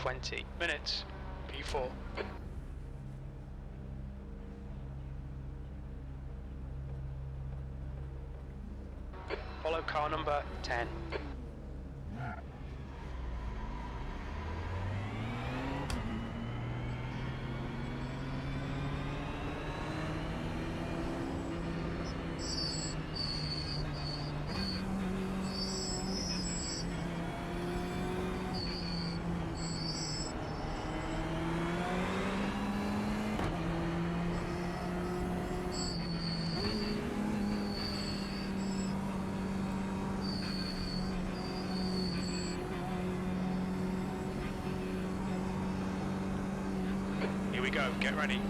20 minutes. P4. Follow car number 10. Here we go, get ready.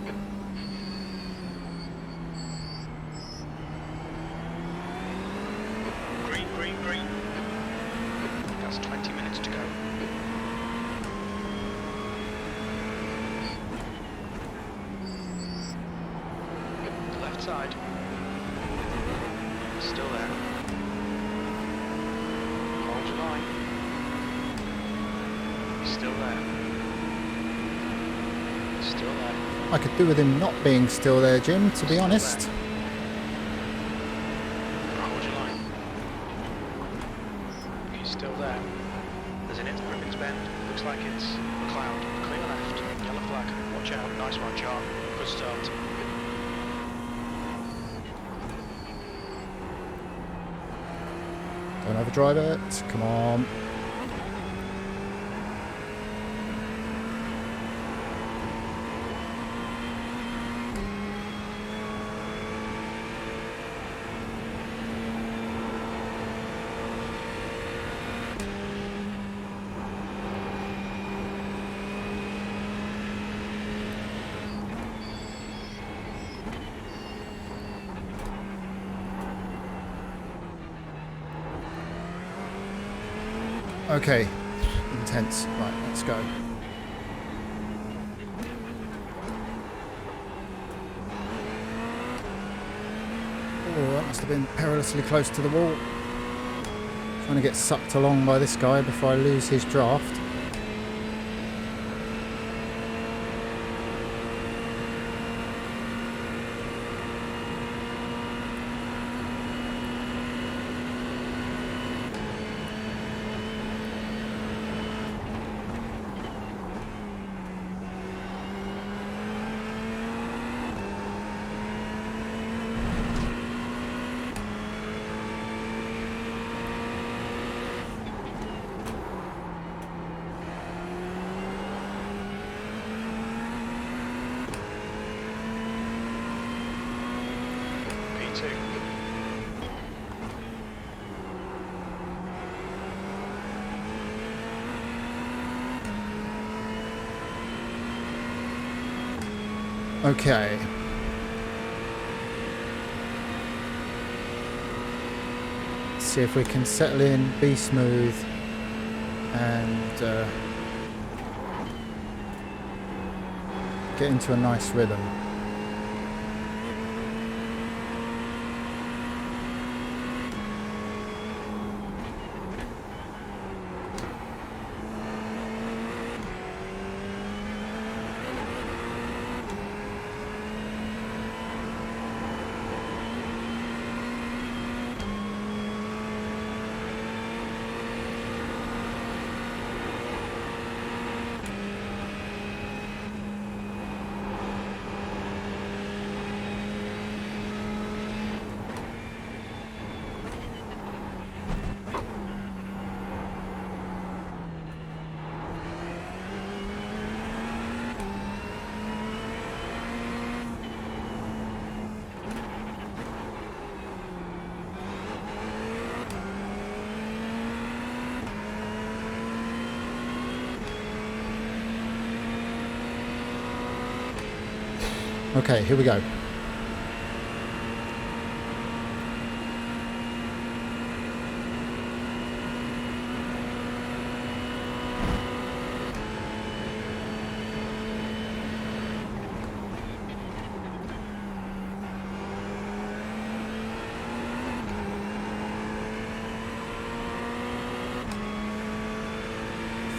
Green, green, green. That's 20 minutes to go. Left side. Still there. Hold your line. Still there. Still there. I could do with him not being still there, Jim, to be honest. Hold your line. He's still there. There's an into Griffin's Bend. Looks like it's a cloud. Clear left. Yellow flag. Watch out. Nice one, Chart. Good start. Don't overdrive it. Come on. Okay, intense. Right, let's go. Oh, that must have been perilously close to the wall. Trying to get sucked along by this guy before I lose his draft. P2. Okay. Let's see if we can settle in, be smooth, and get into a nice rhythm. Okay, here we go.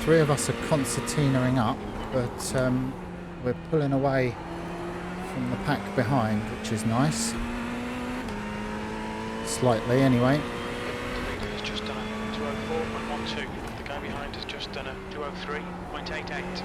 three of us are concertinaing up, but we're pulling away from the pack behind, which is nice. Slightly, anyway. The leader has just done a 204.12. The guy behind has just done a 203.88.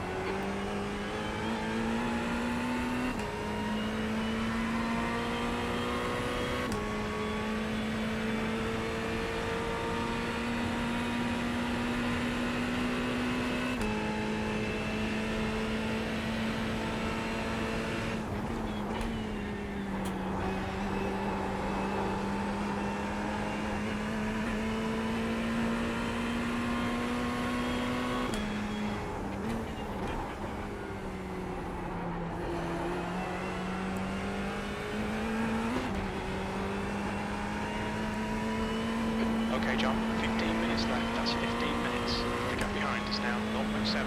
Okay, John, 15 minutes left. That's 15 minutes. The gap behind is now 0.7.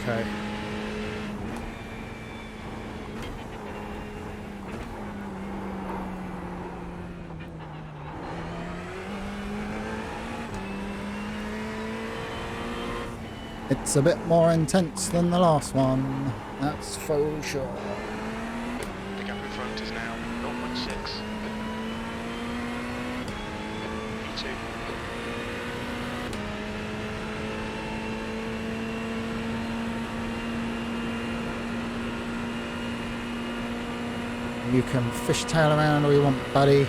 Okay. It's a bit more intense than the last one, that's for sure. The gap in front is now 0.6. P2. You can fishtail around all you want, buddy.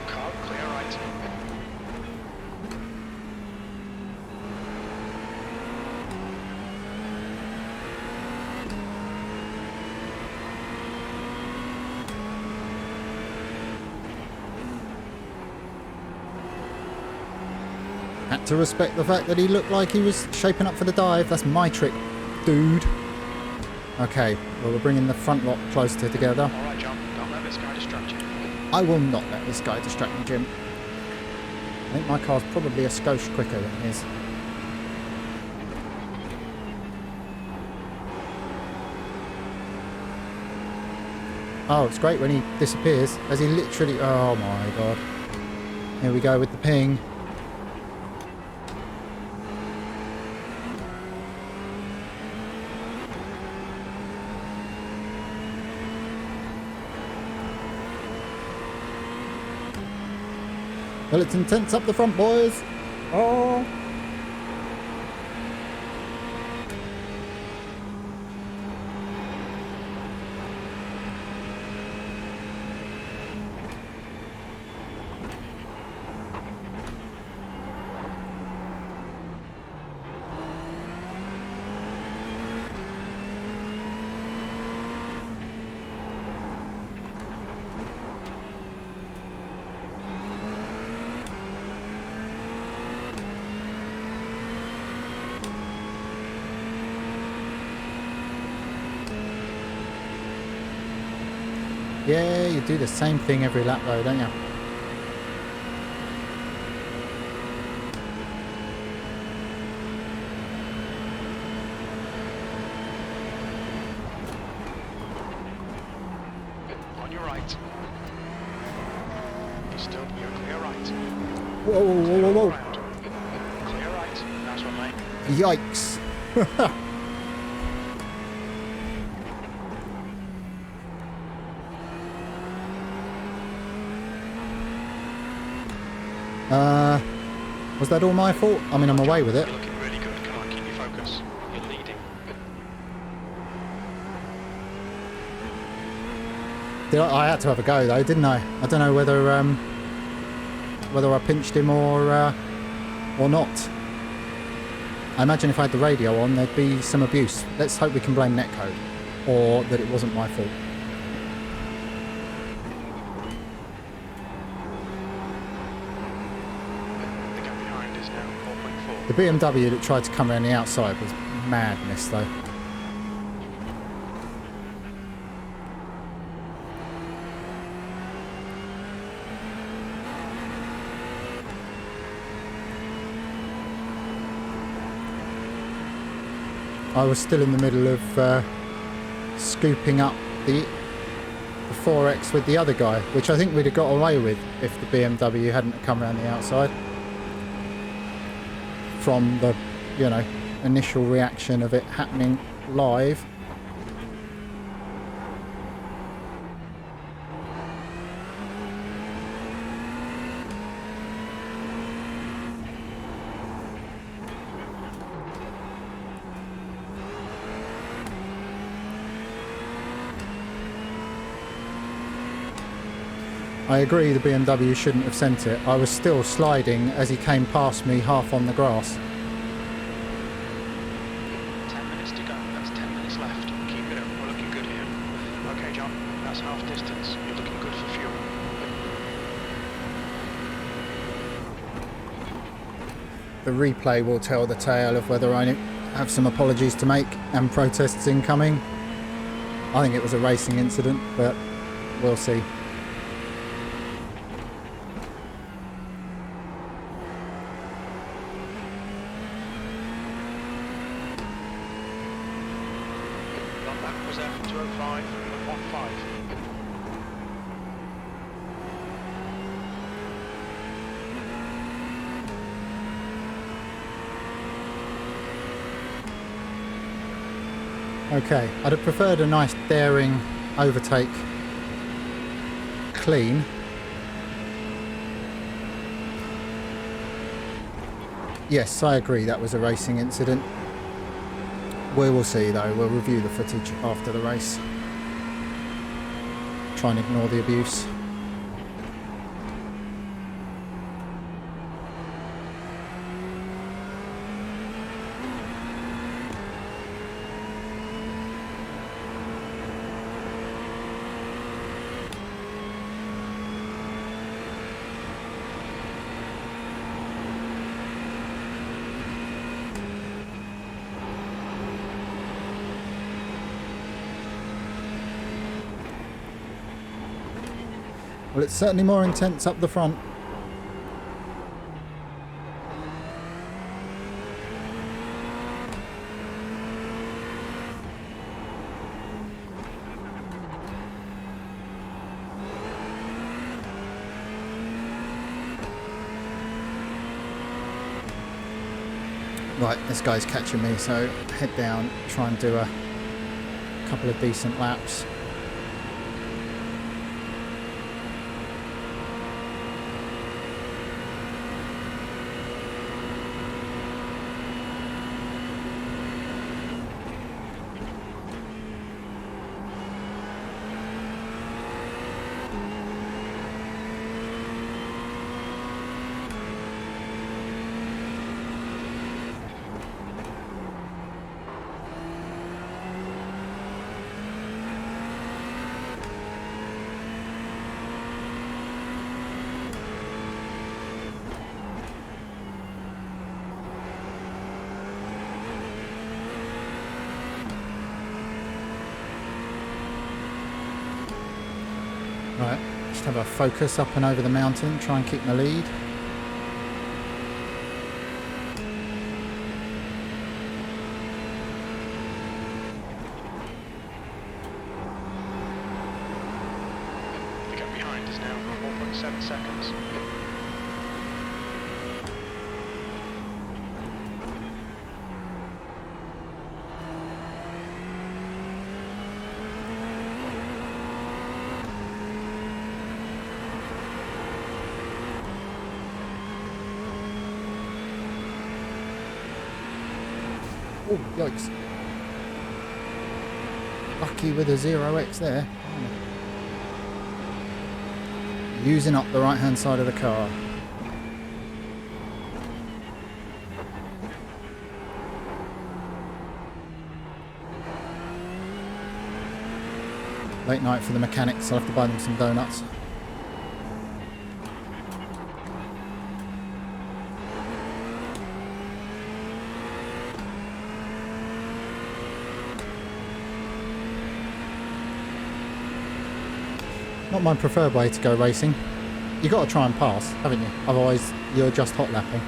Car, clear right. Had to respect the fact that he looked like he was shaping up for the dive. That's my trick, dude. Okay, well, we're bringing the front lot closer together. Alright, John, don't let this guy distract you. I will not let this guy distract me, Jim. I think my car's probably a skosh quicker than his. Oh, it's great when he disappears, as he literally... Oh my god. Here we go with the ping. Well, it's intense up the front, boys. Oh. Yeah, you do the same thing every lap though, don't you? On your right. You're still clear right. Whoa, whoa, whoa, whoa, whoa. Around. Clear right. Nice one, mate. Yikes. Was that all my fault? I mean, I'm away with it. You're looking really good. Come on, keep your focus. You're leading. I had to have a go though, didn't I? I don't know whether I pinched him or not. I imagine if I had the radio on, there'd be some abuse. Let's hope we can blame netcode, or that it wasn't my fault. The gap behind is now 4.4. The BMW that tried to come around the outside was madness though. I was still in the middle of scooping up the 4X with the other guy, which I think we'd have got away with if the BMW hadn't come around the outside. From the, you know, initial reaction of it happening live. I agree the BMW shouldn't have sent it. I was still sliding as he came past me half on the grass. 10 minutes to go. That's 10 minutes left. Keep it up. We're looking good here. Okay, John. That's half distance. You're looking good for fuel. The replay will tell the tale of whether I have some apologies to make and protests incoming. I think it was a racing incident, but we'll see. Was there for 205 and 15. Okay, I'd have preferred a nice daring overtake clean. Yes, I agree that was a racing incident. We will see though, we'll review the footage after the race. Try and ignore the abuse. Well, it's certainly more intense up the front. Right, this guy's catching me, so head down, try and do a couple of decent laps. Right, just have a focus up and over the mountain, try and keep my lead. The gap behind is now 1.7 seconds. Oh, yikes. Lucky with a 0x there. Using up the right hand side of the car. Late night for the mechanics, I'll have to buy them some donuts. Not my preferred way to go racing. You've got to try and pass, haven't you? Otherwise you're just hot lapping.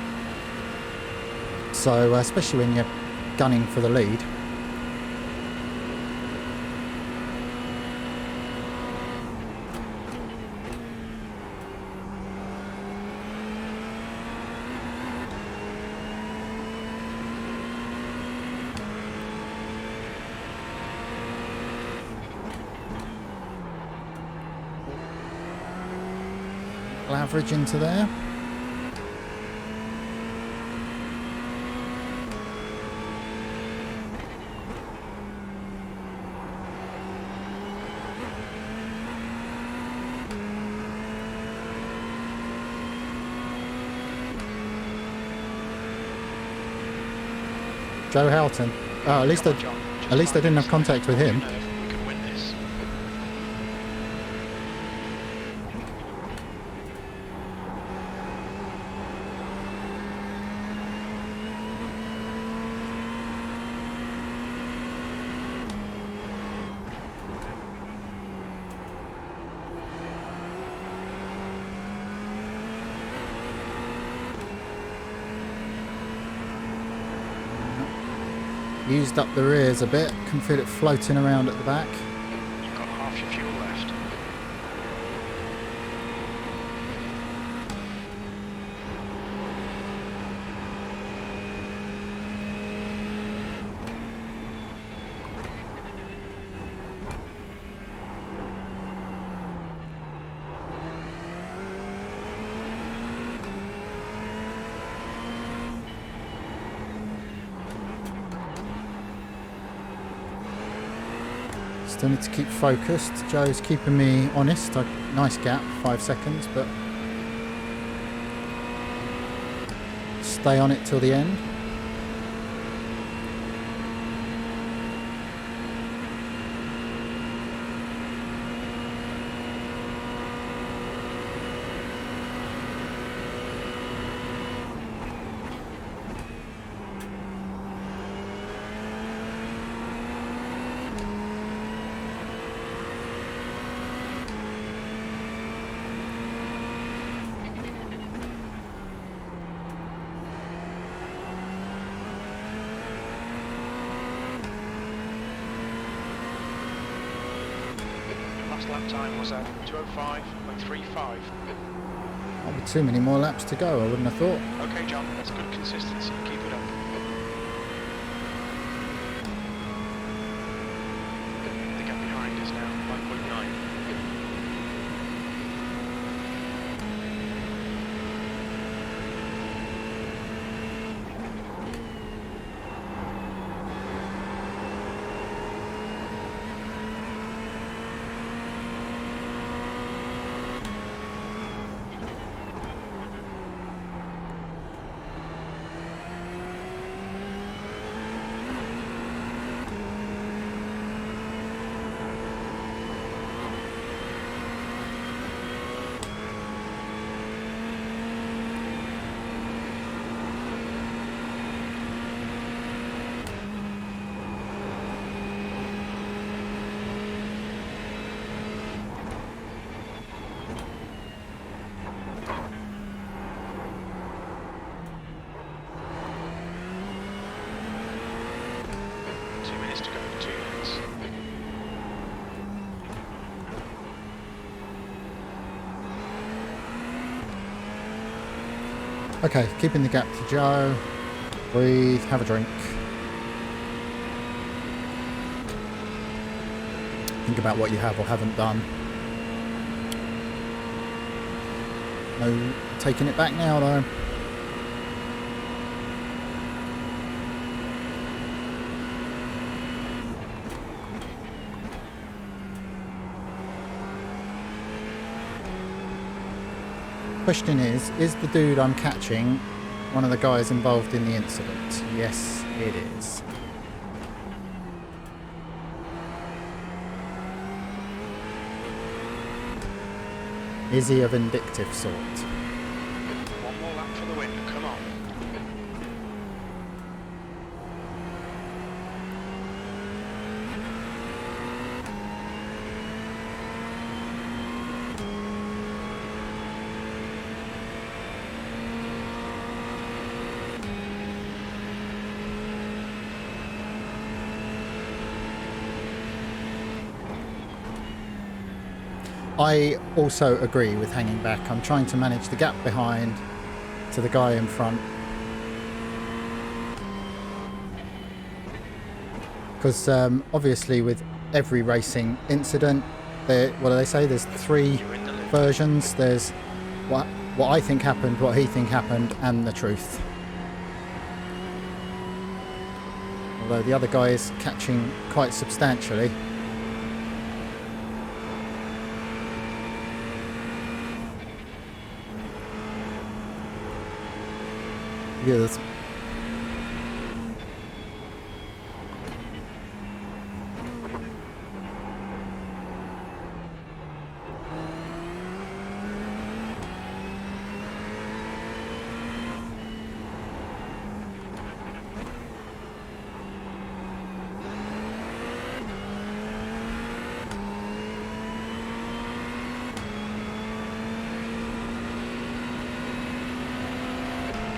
So especially when you're gunning for the lead, average into there. Joe Houghton. Oh, at least I didn't have contact with him. We can win this. Used up the rears a bit. Can feel it floating around at the back. You've got half your fuel left. Still need to keep focused. Joe's keeping me honest. Nice gap, 5 seconds, but stay on it till the end. Last lap time was at 2:05.35. Not be too many more laps to go, I wouldn't have thought. Okay, John, that's good consistency. Keep it up. The gap behind is now 1.9. Okay, keeping the gap to Joe. Breathe, have a drink. Think about what you have or haven't done. No taking it back now though. Question is the dude I'm catching one of the guys involved in the incident? Yes, it is. Is he a vindictive sort? One more lap for the win, come on. I also agree with hanging back. I'm trying to manage the gap behind to the guy in front. Because obviously with every racing incident, what do they say? There's 3 versions. There's what I think happened, what he think happened, and the truth. Although the other guy is catching quite substantially. Yes.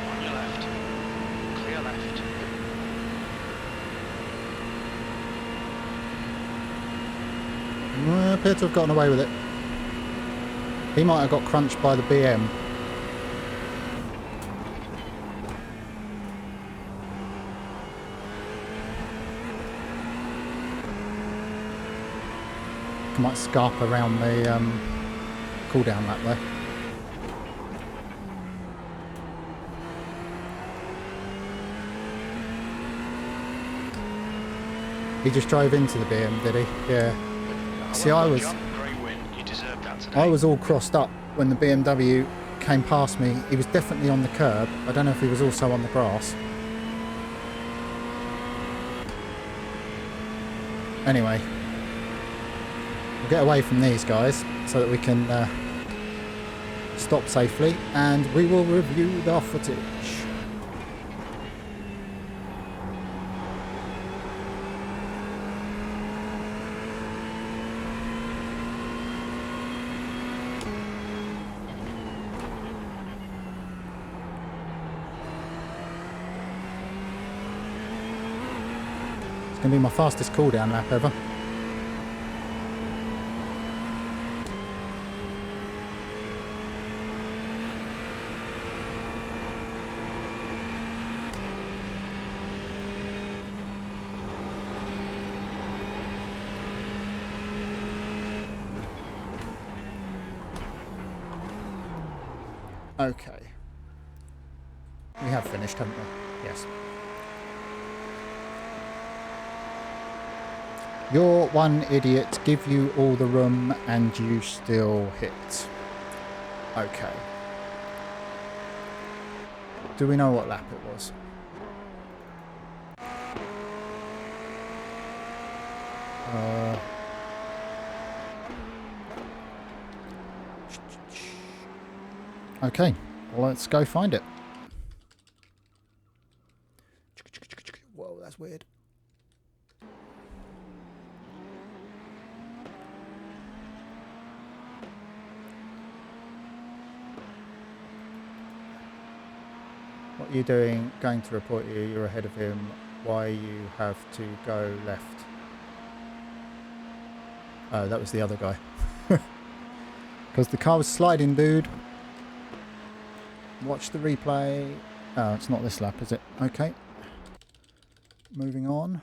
On your left. Clear left. I appear to have gotten away with it. He might have got crunched by the BM. I might scarp around the cool down lap there. He just drove into the BM, did he? Yeah. See, I was all crossed up when the BMW came past me. He was definitely on the curb. I don't know if he was also on the grass. Anyway, we'll get away from these guys so that we can stop safely, and we will review the footage. It's going to be my fastest cool down lap ever. Okay. We have finished, haven't we? Yes. You're one idiot, give you all the room and you still hit. Okay. Do we know what lap it was? Okay, well, let's go find it. Whoa, that's weird. What are you doing? Going to report you. You're ahead of him. Why you have to go left? Oh, that was the other guy. Because the car was sliding, dude. Watch the replay. Oh, it's not this lap, is it? Okay. Moving on.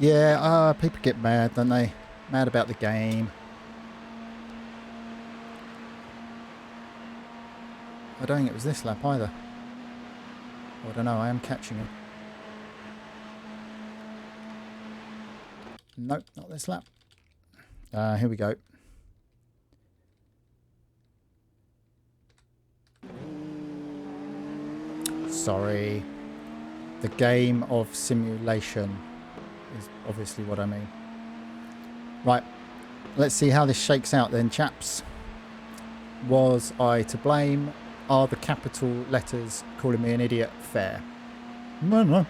Yeah, people get mad, don't they? Mad about the game. I don't think it was this lap either. I don't know, I am catching him. Nope, not this lap. Here we go. Sorry. The game of simulation is obviously what I mean. Right, let's see how this shakes out then, chaps. Was I to blame? Are the capital letters calling me an idiot fair? No.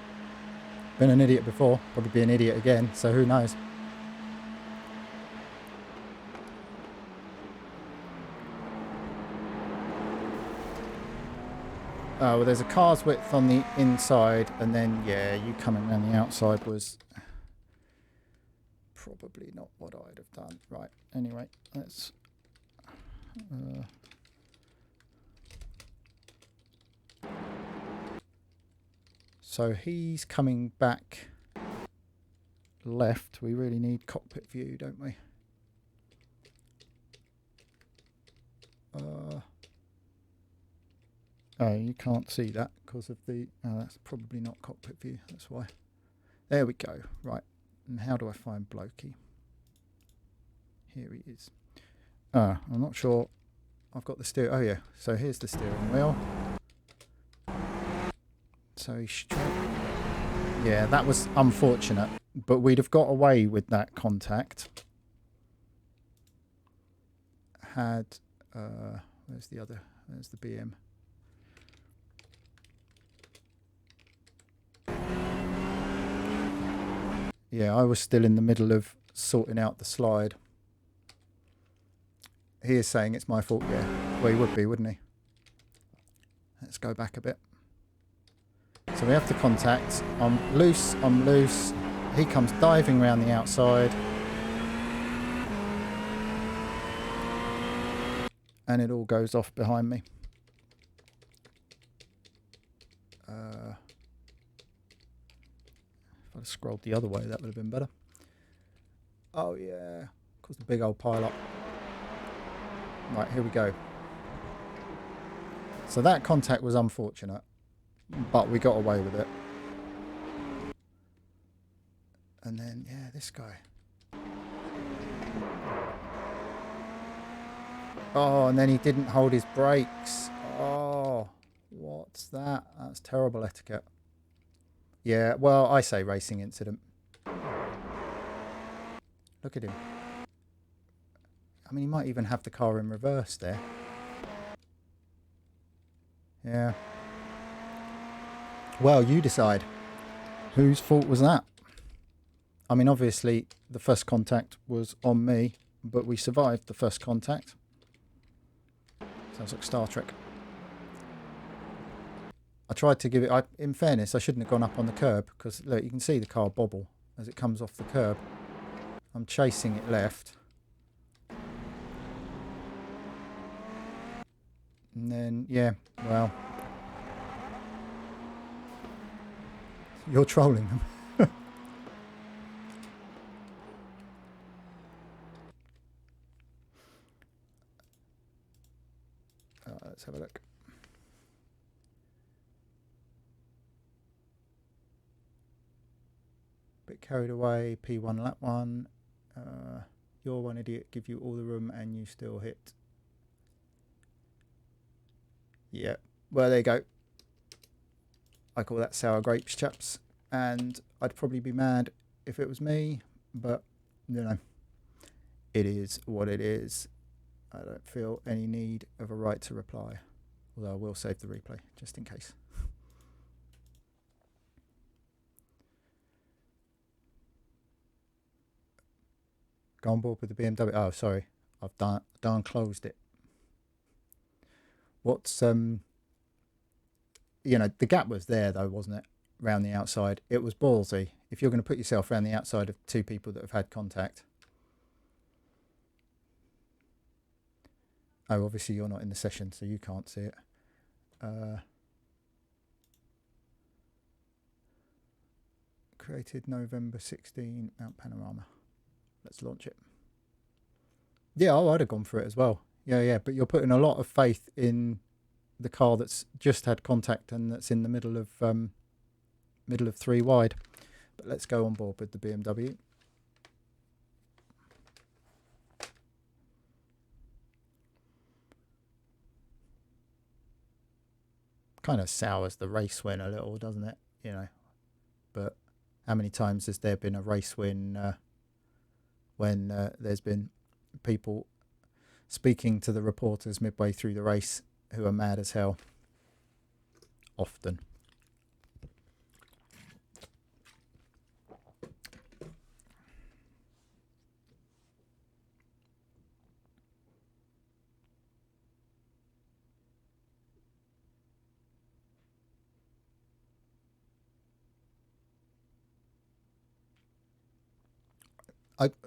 Been an idiot before, probably be an idiot again, so who knows. Well, there's a car's width on the inside, and then, yeah, you coming around the outside was probably not what I'd have done. Right, anyway, let's... So he's coming back left. We really need cockpit view, don't we? Oh, you can't see that because of the... Oh, that's probably not cockpit view. That's why. There we go. Right. And how do I find Blokey? Here he is. I'm not sure. I've got the steer. Oh, yeah. So here's the steering wheel. So he's straight. Yeah, that was unfortunate. But we'd have got away with that contact. Had... where's the other? There's the BM. Yeah, I was still in the middle of sorting out the slide. He is saying it's my fault, yeah. Well, he would be, wouldn't he? Let's go back a bit. So we have the contact. I'm loose. He comes diving around the outside. And it all goes off behind me. If I'd have scrolled the other way, that would have been better. Oh yeah, caused a big old pile up. Right, here we go. So that contact was unfortunate, but we got away with it. And then, yeah, this guy. Oh, and then he didn't hold his brakes. Oh, what's that? That's terrible etiquette. Yeah, well, I say racing incident. Look at him. I mean, he might even have the car in reverse there. Yeah. Well, you decide. Whose fault was that? I mean, obviously, the first contact was on me, but we survived the first contact. Sounds like Star Trek. I tried to give it... in fairness, I shouldn't have gone up on the curb, because, look, you can see the car bobble as it comes off the curb. I'm chasing it left. And then, yeah, well... You're trolling them. Let's have a look. Bit carried away, P1 lap 1. You're one idiot, give you all the room and you still hit. Yeah, well, there you go. I call that sour grapes, chaps. And I'd probably be mad if it was me, but, you know, it is what it is. I don't feel any need of a right to reply. Although I will save the replay, just in case. Go on board with the BMW. Oh, sorry. I've done closed it. What's, you know, the gap was there though, wasn't it? Round the outside. It was ballsy. If you're going to put yourself around the outside of two people that have had contact. Oh, obviously you're not in the session, so you can't see it. Created November 16, Mount Panorama. Let's launch it. Yeah, I'd have gone for it as well. Yeah, but you're putting a lot of faith in the car that's just had contact and that's in the middle of 3 wide. But let's go on board with the BMW. Kind of sours the race win a little, doesn't it? You know, but how many times has there been a race win when there's been people speaking to the reporters midway through the race who are mad as hell? Often.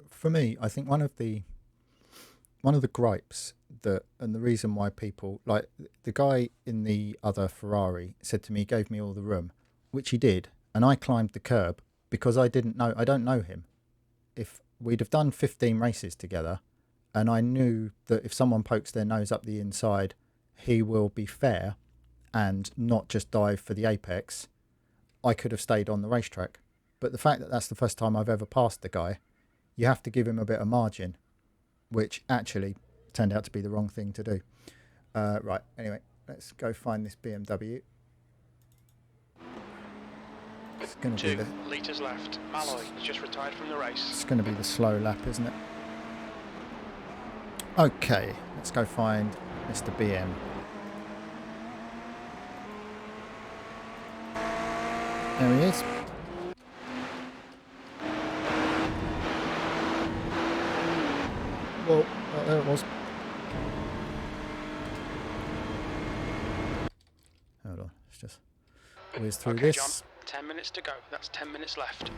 For me, I think one of the gripes that, and the reason why people, like the guy in the other Ferrari said to me, he gave me all the room, which he did, and I climbed the curb because I don't know him. If we'd have done 15 races together and I knew that if someone pokes their nose up the inside, he will be fair and not just dive for the apex, I could have stayed on the racetrack. But the fact that that's the first time I've ever passed the guy, you have to give him a bit of margin, which actually turned out to be the wrong thing to do. Right, anyway, let's go find this BMW. It's going to be 2 litres left. Malloy has just retired from the race. It's going to be the slow lap, isn't it? Okay, let's go find Mr. BM. There he is. Whoa, oh, there it was. Hold on, let's just whiz through this. John, 10 minutes to go. That's 10 minutes left.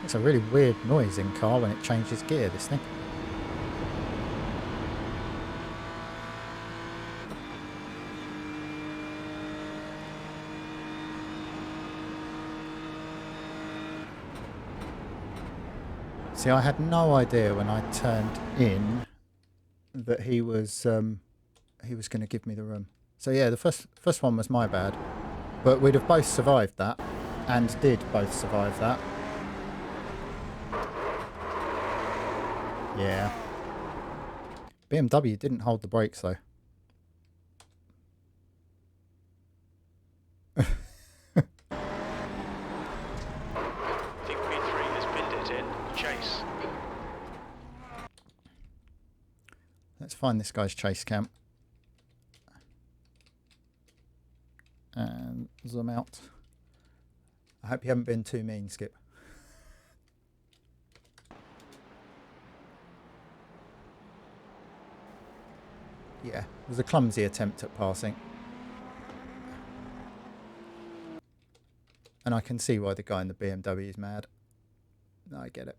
It's a really weird noise in car when it changes gear, this thing. See, I had no idea when I turned in that he was going to give me the room. So yeah, the first one was my bad, but we'd have both survived that, and did both survive that. Yeah. BMW didn't hold the brakes though. I think P3 has pinned it in. Chase. Let's find this guy's chase cam. And zoom out. I hope you haven't been too mean, Skip. Yeah, it was a clumsy attempt at passing. And I can see why the guy in the BMW is mad. I get it.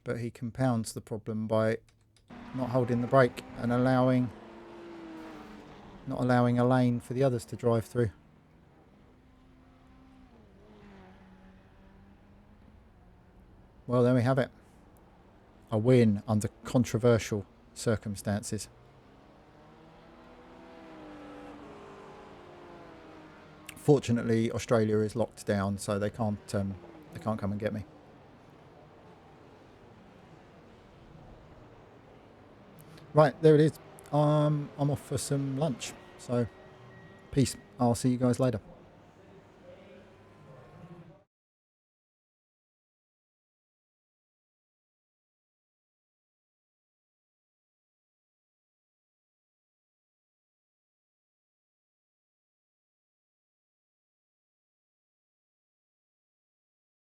But he compounds the problem by not holding the brake and not allowing a lane for the others to drive through. Well, there we have it. A win under controversial circumstances. Fortunately, Australia is locked down, so they can't come and get me. Right, there it is. I'm off for some lunch. So, peace. I'll see you guys later.